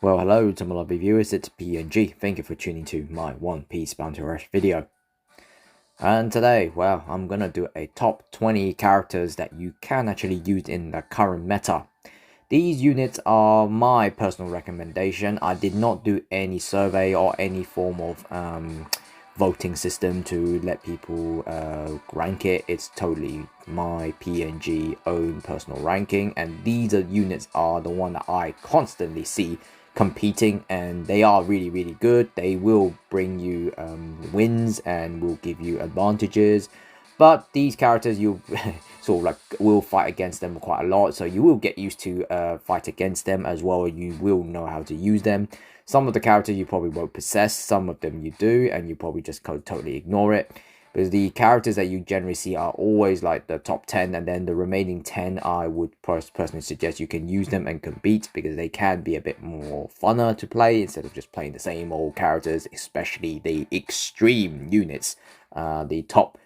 Well, hello to my lovely viewers, it's PNG. Thank you for tuning to my One Piece Bounty Rush video. And today, well, I'm gonna do a top 20 characters that you can actually use in the current meta. These units are my personal recommendation. I did not do any survey or any form of voting system to let people rank it. It's totally my PNG own personal ranking, and these units are the one that I constantly see competing, and they are really good. They will bring you wins and will give you advantages, but these characters you sort of like will fight against them quite a lot, so you will get used to fight against them as well. You will know how to use them. Some of the characters you probably won't possess, some of them you do, and you probably just totally ignore it. Because the characters that you generally see are always like the top 10, and then the remaining 10 I would personally suggest you can use them and compete, because they can be a bit more funner to play instead of just playing the same old characters, especially the extreme units, the top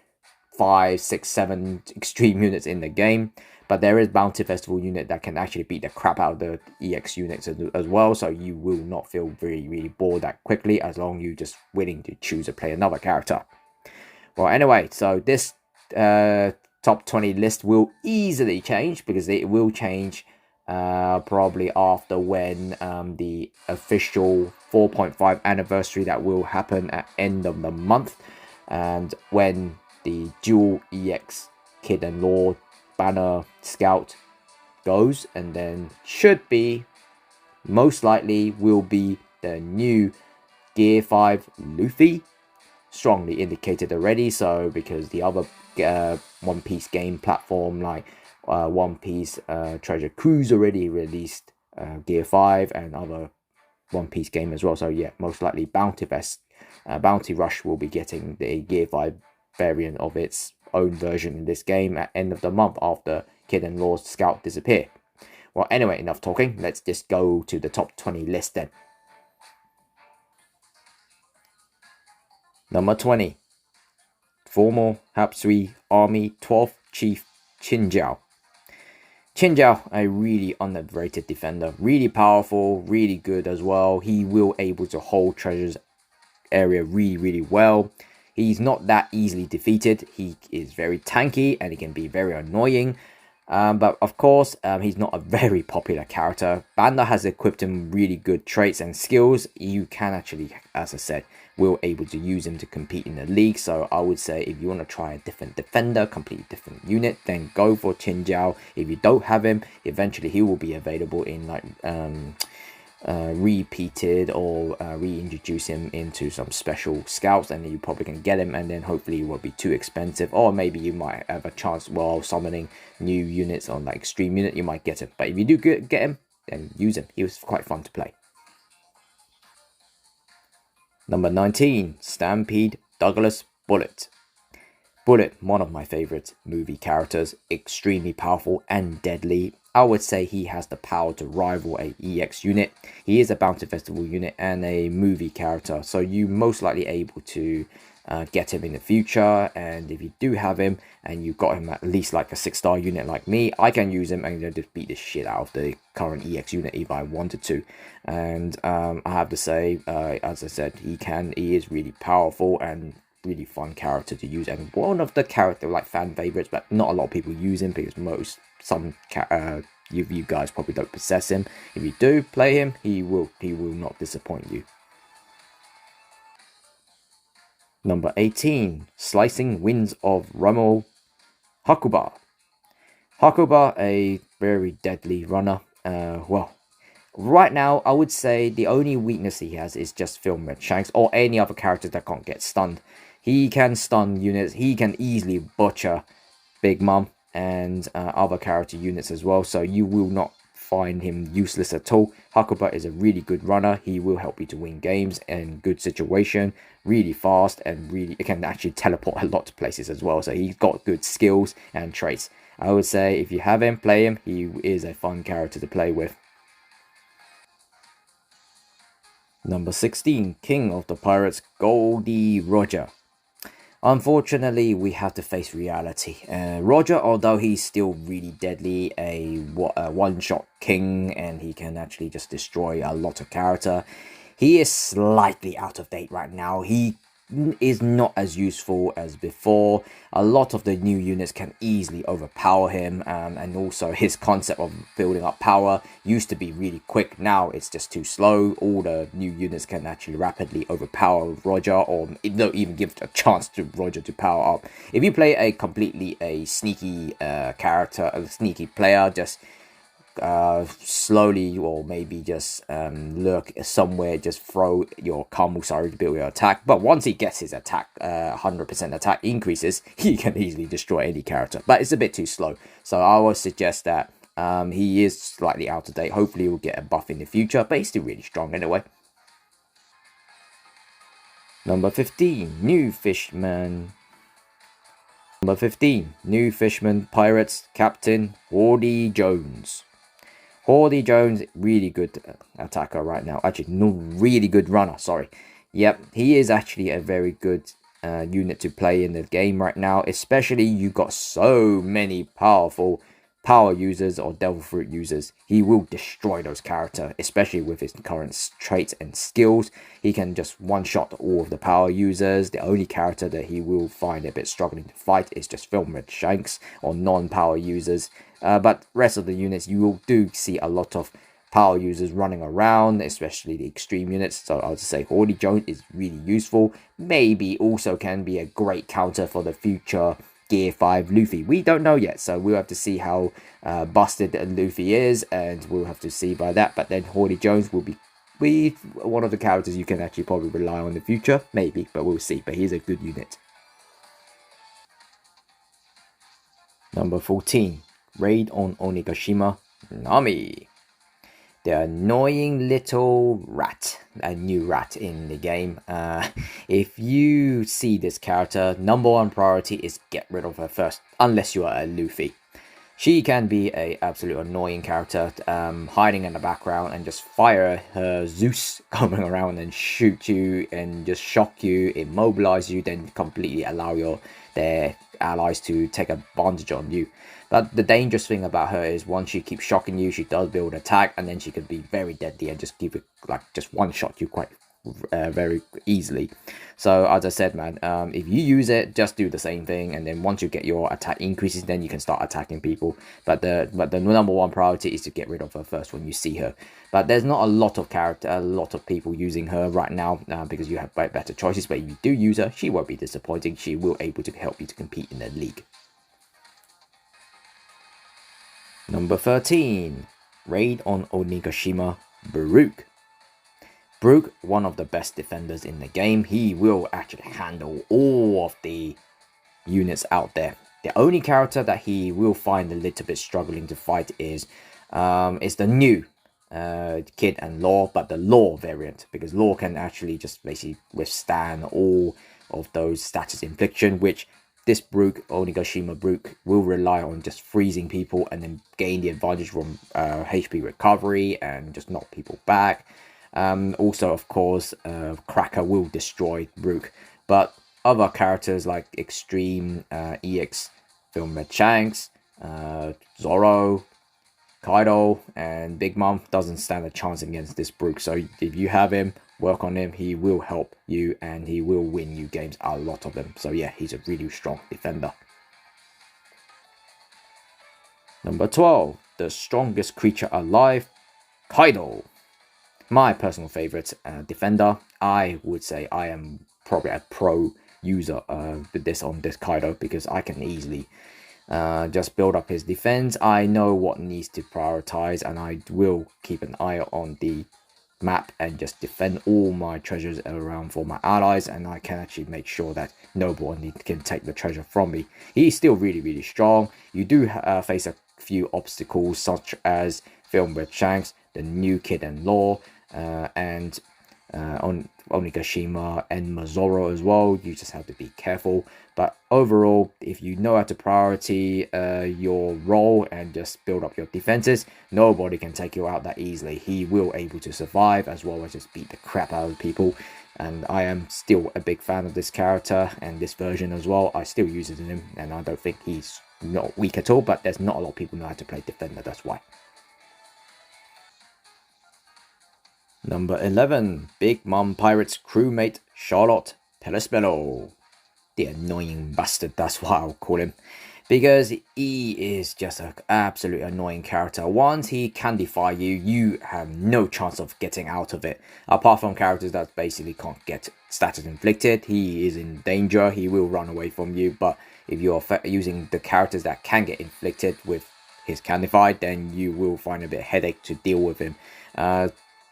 5, 6, 7 extreme units in the game. But there is Bounty Festival unit that can actually beat the crap out of the EX units as well, so you will not feel really bored that quickly as long as you're just willing to choose to play another character. Well, anyway, so this top 20 list will easily change, because it will change probably after when the official 4.5 anniversary that will happen at end of the month, and when the dual EX Kid and Lord banner scout goes, and then should be most likely will be the new Gear 5 Luffy, strongly indicated already. So because the other One Piece game platform like One Piece Treasure Cruise already released Gear 5 and other One Piece game as well, so yeah, most likely Bounty Rush will be getting the Gear 5 variant of its own version in this game at end of the month after Kid and Lord's scout disappear. Well, anyway, enough talking, let's just go to the top 20 list then. Number 20, former Hapsui Army 12th Chief Chinjiao. Chinjiao, a really underrated defender, really powerful, really good as well. He will able to hold treasures area really well. He's not that easily defeated. He is very tanky and he can be very annoying. But of course, he's not a very popular character. Banda has equipped him really good traits and skills. You can actually, as I said, will able to use him to compete in the league. So I would say if you want to try a different defender, completely different unit, then go for Chinjiao. If you don't have him, eventually he will be available in like repeated or reintroduce him into some special scouts, and then you probably can get him, and then hopefully it won't be too expensive, or maybe you might have a chance while summoning new units on like extreme unit, you might get him. But if you do get him, then use him. He was quite fun to play. Number 19, Stampede Douglas Bullet. Bullet, one of my favorite movie characters, extremely powerful and deadly. I would say he has the power to rival a EX unit. He is a Bounty Festival unit and a movie character, so you most likely able to get him in the future. And if you do have him and you got him at least like a 6-star unit like me, I can use him and just beat the shit out of the current EX unit if I wanted to. And I have to say, as I said, he is really powerful and really fun character to use, and one of the character like fan favorites, but not a lot of people use him because you guys probably don't possess him. If you do play him, he will not disappoint you. Number 18, Slicing Winds of Rommel, Opbr. Opbr, a very deadly runner. Well, right now I would say the only weakness he has is just Film Red Shanks or any other character that can't get stunned. He can stun units, he can easily butcher Big Mom and other character units as well, so you will not find him useless at all. Opbr is a really good runner. He will help you to win games in good situation, really fast, and really it can actually teleport a lot to places as well, so he's got good skills and traits. I would say if you have him, play him. He is a fun character to play with. Number 16, King of the Pirates, Goldie Roger. Unfortunately, we have to face reality. Roger, although he's still really deadly, a one-shot king, and he can actually just destroy a lot of character, he is slightly out of date right now. He is not as useful as before. A lot of the new units can easily overpower him, and also his concept of building up power used to be really quick. Now it's just too slow. All the new units can actually rapidly overpower Roger, or don't even give a chance to Roger to power up. If you play a sneaky character, a sneaky player, just slowly, or maybe just lurk somewhere, just throw your Kamusari to build your attack. But once he gets his attack 100% attack increases, he can easily destroy any character, but it's a bit too slow. So I would suggest that he is slightly out of date. Hopefully we'll get a buff in the future, but he's still really strong anyway. Number 15, new fishman. Number 15, new fishman pirates captain Hordy Jones. Hordy Jones, really good attacker right now. Actually, no, really good runner, sorry. Yep, he is actually a very good unit to play in the game right now. Especially, you got so many powerful power users or devil fruit users. He will destroy those characters, especially with his current traits and skills. He can just one-shot all of the power users. The only character that he will find a bit struggling to fight is just Filmed Shanks or non-power users. But rest of the units, you will do see a lot of power users running around, especially the extreme units. So I'll just say Hordy Jones is really useful. Maybe also can be a great counter for the future Gear 5 Luffy. We don't know yet, so we'll have to see how busted Luffy is, and we'll have to see by that. But then Hordy Jones will be one of the characters you can actually probably rely on in the future. Maybe, but we'll see. But he's a good unit. Number 14. Raid on Onigashima, Nami. The annoying little rat, a new rat in the game. If you see this character, number one priority is get rid of her first, unless you are a Luffy. She can be a absolute annoying character, hiding in the background and just fire her Zeus coming around and shoot you and just shock you, immobilize you, then completely allow their allies to take advantage on you. But the dangerous thing about her is once she keeps shocking you, she does build attack, and then she can be very deadly and just give it like just one shot you quite very easily. So as I said, man, if you use it, just do the same thing, and then once you get your attack increases, then you can start attacking people. But the number one priority is to get rid of her first when you see her. But there's not a lot of people using her right now because you have better choices. But if you do use her, she won't be disappointing. She will able to help you to compete in the league. Number 13, Raid on Onigashima, Baruch. Baruch, one of the best defenders in the game. He will actually handle all of the units out there. The only character that he will find a little bit struggling to fight is the new Kid and Law, but the Law variant, because Law can actually just basically withstand all of those status infliction, which this Baruch, Onigashima Baruch, will rely on just freezing people and then gain the advantage from HP recovery and just knock people back. Also, of course, Cracker will destroy Baruch, but other characters like Extreme, EX, Filmed Shanks, Zoro, Kaido, and Big Mom doesn't stand a chance against this Baruch. So if you have him, work on him, he will help you and he will win you games, a lot of them. So yeah, he's a really strong defender. Number 12, the strongest creature alive, Kaido. My personal favorite defender. I would say I am probably a pro user with this Kaido, because I can easily just build up his defense. I know what needs to prioritize, and I will keep an eye on the map and just defend all my treasures around for my allies, and I can actually make sure that nobody can take the treasure from me. He's still really strong. You do face a few obstacles, such as Filmed Shanks, the new Kid and Law, and Onigashima and Mazoro as well. You just have to be careful. But overall, if you know how to priority your role and just build up your defenses, nobody can take you out that easily. He will able to survive as well as just beat the crap out of people. And I am still a big fan of this character and this version as well. I still use it in him, and I don't think he's not weak at all, but there's not a lot of people know how to play defender, that's why. Number 11, Big Mom Pirates crewmate Charlotte Pelispello. The annoying bastard, that's what I'll call him. Because he is just an absolute annoying character. Once he can defy you, you have no chance of getting out of it. Apart from characters that basically can't get status inflicted, he is in danger, he will run away from you. But if you are using the characters that can get inflicted with his Candified, then you will find a bit of headache to deal with him.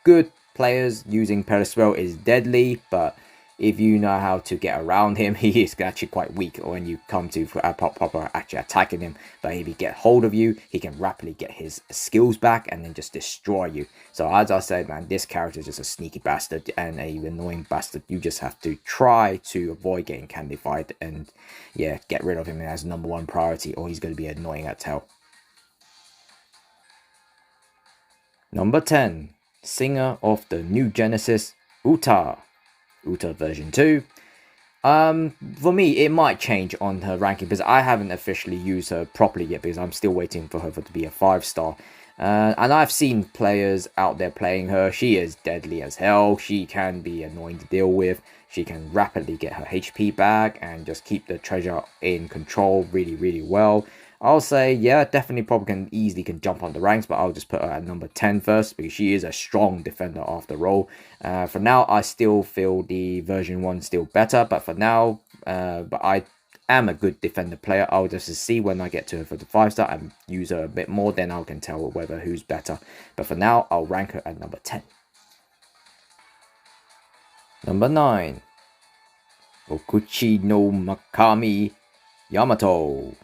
Good players using Perispell is deadly, but if you know how to get around him, he is actually quite weak when you come to proper actually attacking him. But if he get hold of you, he can rapidly get his skills back and then just destroy you. So as I said, man, this character is just a sneaky bastard and a annoying bastard. You just have to try to avoid getting Candified and yeah, get rid of him as #1 priority, or he's going to be annoying as hell. Number 10, singer of the New Genesis, Uta version 2. For me, it might change on her ranking because I haven't officially used her properly yet because I'm still waiting for her to be a 5-star. And I've seen players out there playing her. She is deadly as hell. She can be annoying to deal with. She can rapidly get her HP back and just keep the treasure in control really well. I'll say, yeah, definitely probably can jump on the ranks, but I'll just put her at number 10 first because she is a strong defender after all. For now, I still feel the version 1 still better, but for now, but I am a good defender player. I'll just see when I get to her for the 5-star and use her a bit more, then I can tell whether who's better. But for now, I'll rank her at number 10. Number 9, Okuchi no Makami Yamato.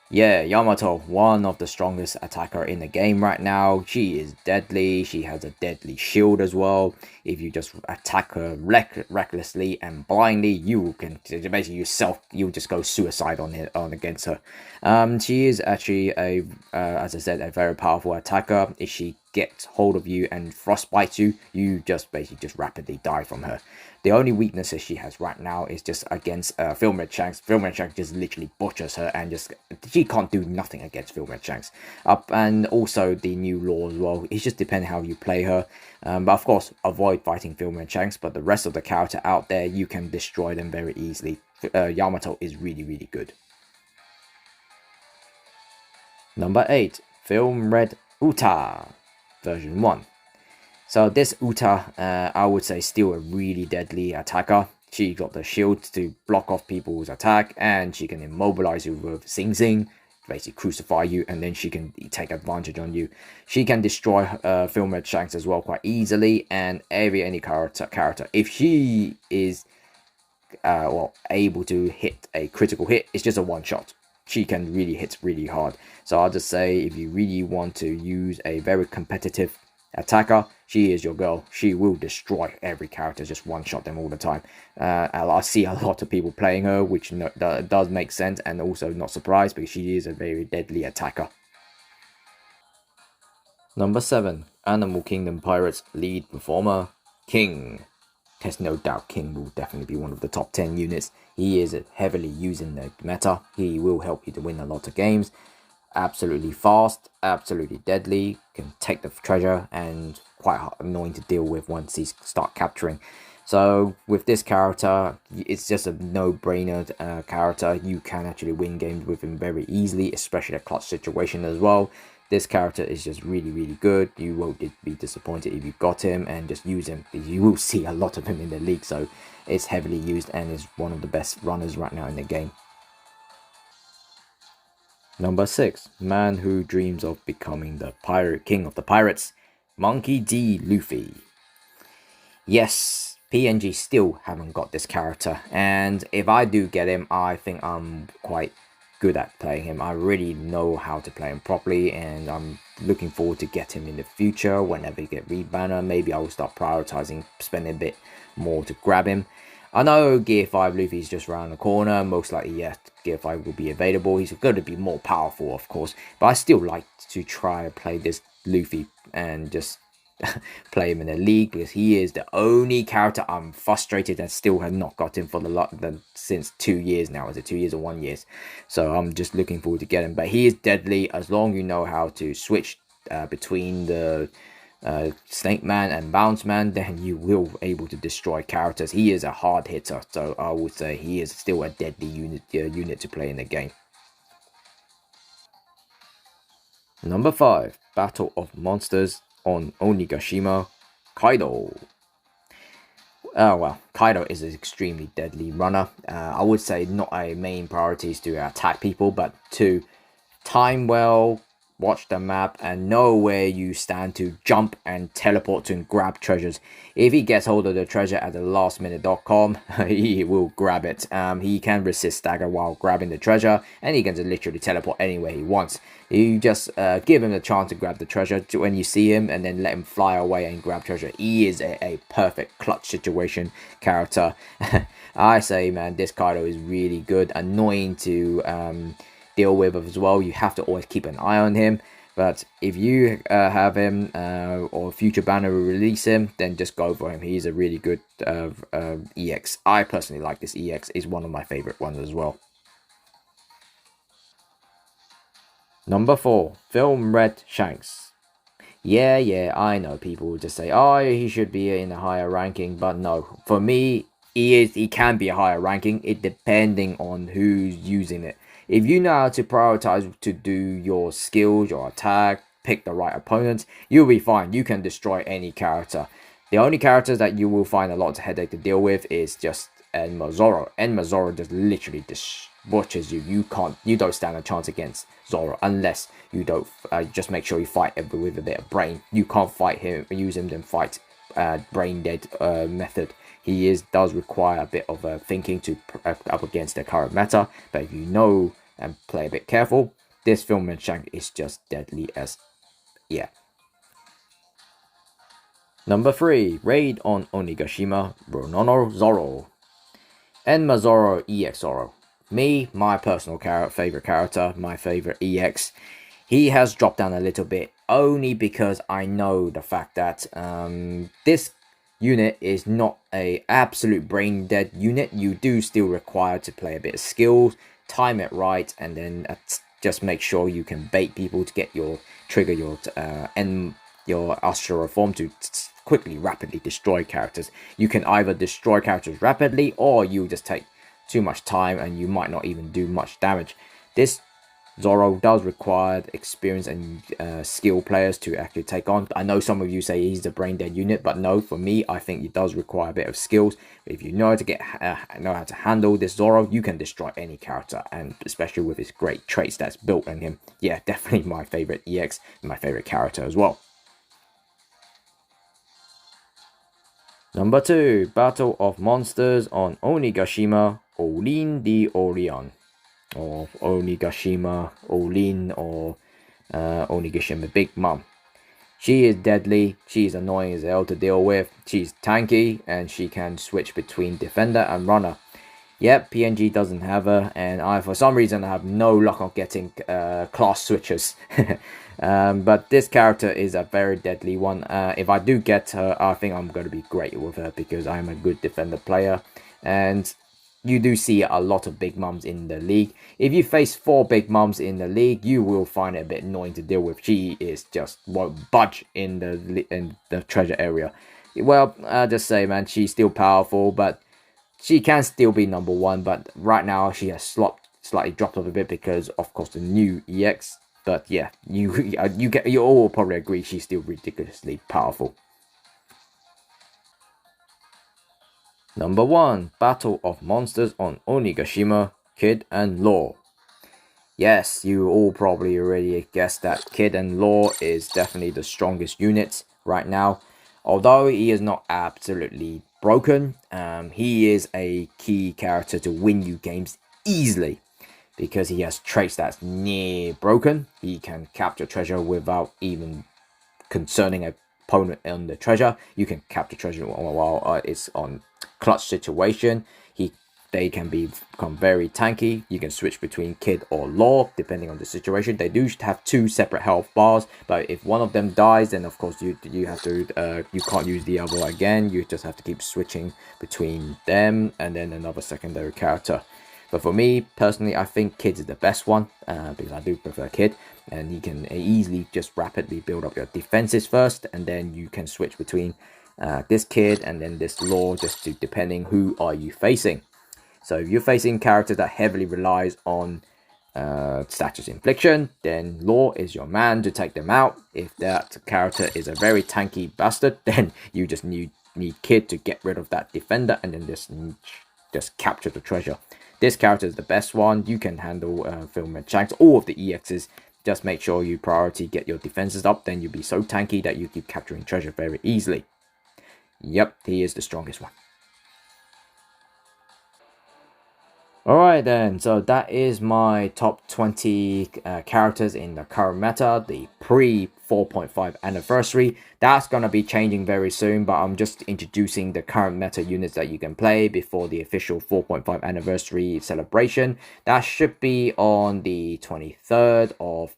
Yeah, Yamato, one of the strongest attacker in the game right now. She is deadly. She has a deadly shield as well. If you just attack her recklessly and blindly, you can basically you'll just go suicide on against her. She is actually as I said, a very powerful attacker. If she gets hold of you and frostbites you, you just basically just rapidly die from her. The only weaknesses she has right now is just against Filmred Shanks. Filmred Shanks just literally butchers her and just she can't do nothing against Filmred Shanks. And also the new law as well. It just depends how you play her. But of course, avoid fighting Filmred Shanks. But the rest of the character out there, you can destroy them very easily. Yamato is really good. Number 8, Filmred Uta version 1. So this Uta, I would say still a really deadly attacker. She got the shield to block off people's attack, and she can immobilize you with Sing Sing, basically crucify you, and then she can take advantage on you. She can destroy Filmred Shanks as well quite easily, and any character. If she is able to hit a critical hit, it's just a one-shot. She can really hit really hard. So I'll just say, if you really want to use a very competitive attacker, she is your girl. She will destroy every character, just one-shot them all the time. I see a lot of people playing her, which does make sense, and also not surprised because she is a very deadly attacker. Number 7, Animal Kingdom Pirates lead performer, King. There's no doubt King will definitely be one of the top 10 units. He is heavily used in the meta. He will help you to win a lot of games. Absolutely fast, absolutely deadly, can take the treasure, and quite annoying to deal with once he start capturing. So with this character, it's just a no-brainer character. You can actually win games with him very easily, especially a clutch situation as well. This character is just really good. You won't be disappointed if you got him and just use him. You will see a lot of him in the league, so it's heavily used and is one of the best runners right now in the game. Number 6, man who dreams of becoming the pirate king of the pirates, Monkey D. Luffy. Yes, PNG still haven't got this character, and if I do get him, I think I'm quite good at playing him. I really know how to play him properly, and I'm looking forward to get him in the future. Whenever you get rebanner, maybe I will start prioritizing spending a bit more to grab him. I know Gear 5 Luffy's just around the corner. Most likely, yeah, Gear 5 will be available. He's going to be more powerful, of course. But I still like to try and play this Luffy and just play him in the league, because he is the only character I'm frustrated that still have not got him for since 2 years now. Is it 2 years or 1 year? So I'm just looking forward to get him. But he is deadly as long as you know how to switch between the Snake Man and Bounce Man, then you will able to destroy characters. He is a hard hitter, so I would say he is still a deadly unit to play in the game. Number 5, Battle of Monsters on Onigashima, Kaido. Oh well, Kaido is an extremely deadly runner. I would say not a main priority is to attack people, but to time well, watch the map, and know where you stand to jump and teleport to grab treasures. If he gets hold of the treasure at the lastminute.com, he will grab it. He can resist stagger while grabbing the treasure, and he can just literally teleport anywhere he wants. You just give him the chance to grab the treasure when you see him, and then let him fly away and grab treasure. He is a perfect clutch situation character. I say, man, this Kaido is really good, annoying to deal with as well. You have to always keep an eye on him, but if you have him or future banner will release him, then just go for him. He's a really good EX. I personally like this EX. Is one of my favorite ones as well. Number 4, Film Red Shanks. Yeah, I know people will just say, oh, he should be in a higher ranking, but no, for me, he can be a higher ranking, it depending on who's using it. If you know how to prioritize to do your skills, your attack, pick the right opponents, you'll be fine. You can destroy any character. The only characters that you will find a lot of headache to deal with is just Enma Zoro. Enma Zoro just literally watches you. You don't stand a chance against Zoro unless you don't just make sure you fight with a bit of brain. You can't fight him, use him, then fight brain dead method. He does require a bit of thinking to up against the current meta, but if you know and play a bit careful, this Film Red Shank is just deadly as yeah. Number 3, Raid on Onigashima, Ronono Zoro. Enma Zoro, EX Zoro. My personal favorite character, my favorite EX. He has dropped down a little bit only because I know the fact that this unit is not a absolute brain dead unit. You do still require to play a bit of skills, time it right, and then just make sure you can bait people to get your trigger your Astral Reform to quickly, rapidly destroy characters. You can either destroy characters rapidly, or you just take too much time and you might not even do much damage. This Zoro does require experience and skill players to actually take on. I know some of you say he's a brain dead unit, but no, for me, I think he does require a bit of skills. If you know how to know how to handle this Zoro, you can destroy any character, and especially with his great traits that's built in him. Yeah, definitely my favorite EX and my favorite character as well. Number 2, Battle of Monsters on Onigashima, Olin the Orion. Or Onigashima, Olin, or Onigashima Big Mom. She is deadly, she is annoying as hell to deal with, she's tanky, and she can switch between defender and runner. Yep, PNG doesn't have her, and for some reason I have no luck on getting class switches. But this character is a very deadly one. If I do get her, I think I'm going to be great with her because I'm a good defender player. And you do see a lot of big mums in the league. If you face 4 big mums in the league, you will find it a bit annoying to deal with. She is just won't budge in the treasure area. Well, I just say, man, she's still powerful, but she can still be number 1. But right now, she has slightly dropped off a bit because, of course, the new EX. But yeah, you all probably agree she's still ridiculously powerful. Number 1, Battle of Monsters on Onigashima, Kid and Law. Yes, you all probably already guessed that Kid and Law is definitely the strongest unit right now. Although he is not absolutely broken, he is a key character to win you games easily. because he has traits that's near broken. He can capture treasure without even concerning an opponent on the treasure. You can capture treasure while it's on clutch situation. They can become very tanky. You can switch between Kid or Law depending on the situation. They do have two separate health bars, but if one of them dies, then of course you have to you can't use the other again. You just have to keep switching between them and then another secondary character. But for me personally, I think Kid is the best one because I do prefer Kid, and he can easily just rapidly build up your defenses first, and then you can switch between this Kid and then this Law, just to depending who are you facing. So if you're facing characters that heavily relies on status infliction, then Law is your man to take them out. If that character is a very tanky bastard, then you just need Kid to get rid of that defender and then just capture the treasure. This character is the best one. You can handle Filament Shanks, all of the EXs. Just make sure you priority get your defenses up, then you'll be so tanky that you keep capturing treasure very easily. Yep, he is the strongest one. Alright then, so that is my top 20 characters in the current meta, the pre 4.5 anniversary. That's going to be changing very soon, but I'm just introducing the current meta units that you can play before the official 4.5 anniversary celebration. That should be on the 23rd of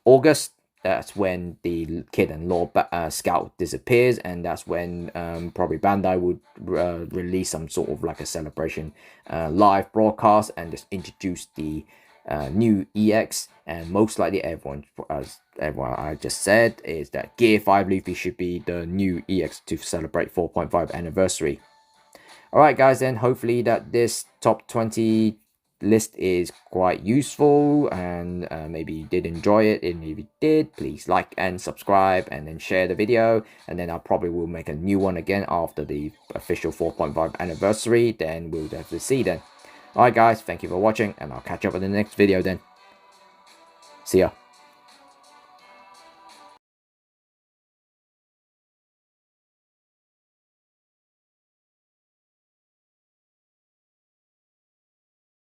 August. That's when the Kid and Law Scout disappears, and that's when probably Bandai would release some sort of like a celebration live broadcast and just introduce the new EX. And most likely everyone, as everyone I just said, is that Gear 5 Luffy should be the new EX to celebrate 4.5 anniversary. Alright guys, then hopefully that this top 20 list is quite useful, and maybe you did enjoy it. And if you did, please like and subscribe, and then share the video, and then I probably will make a new one again after the official 4.5 anniversary. Then we'll have to see then. Alright guys, thank you for watching, and I'll catch up in the next video then. See ya.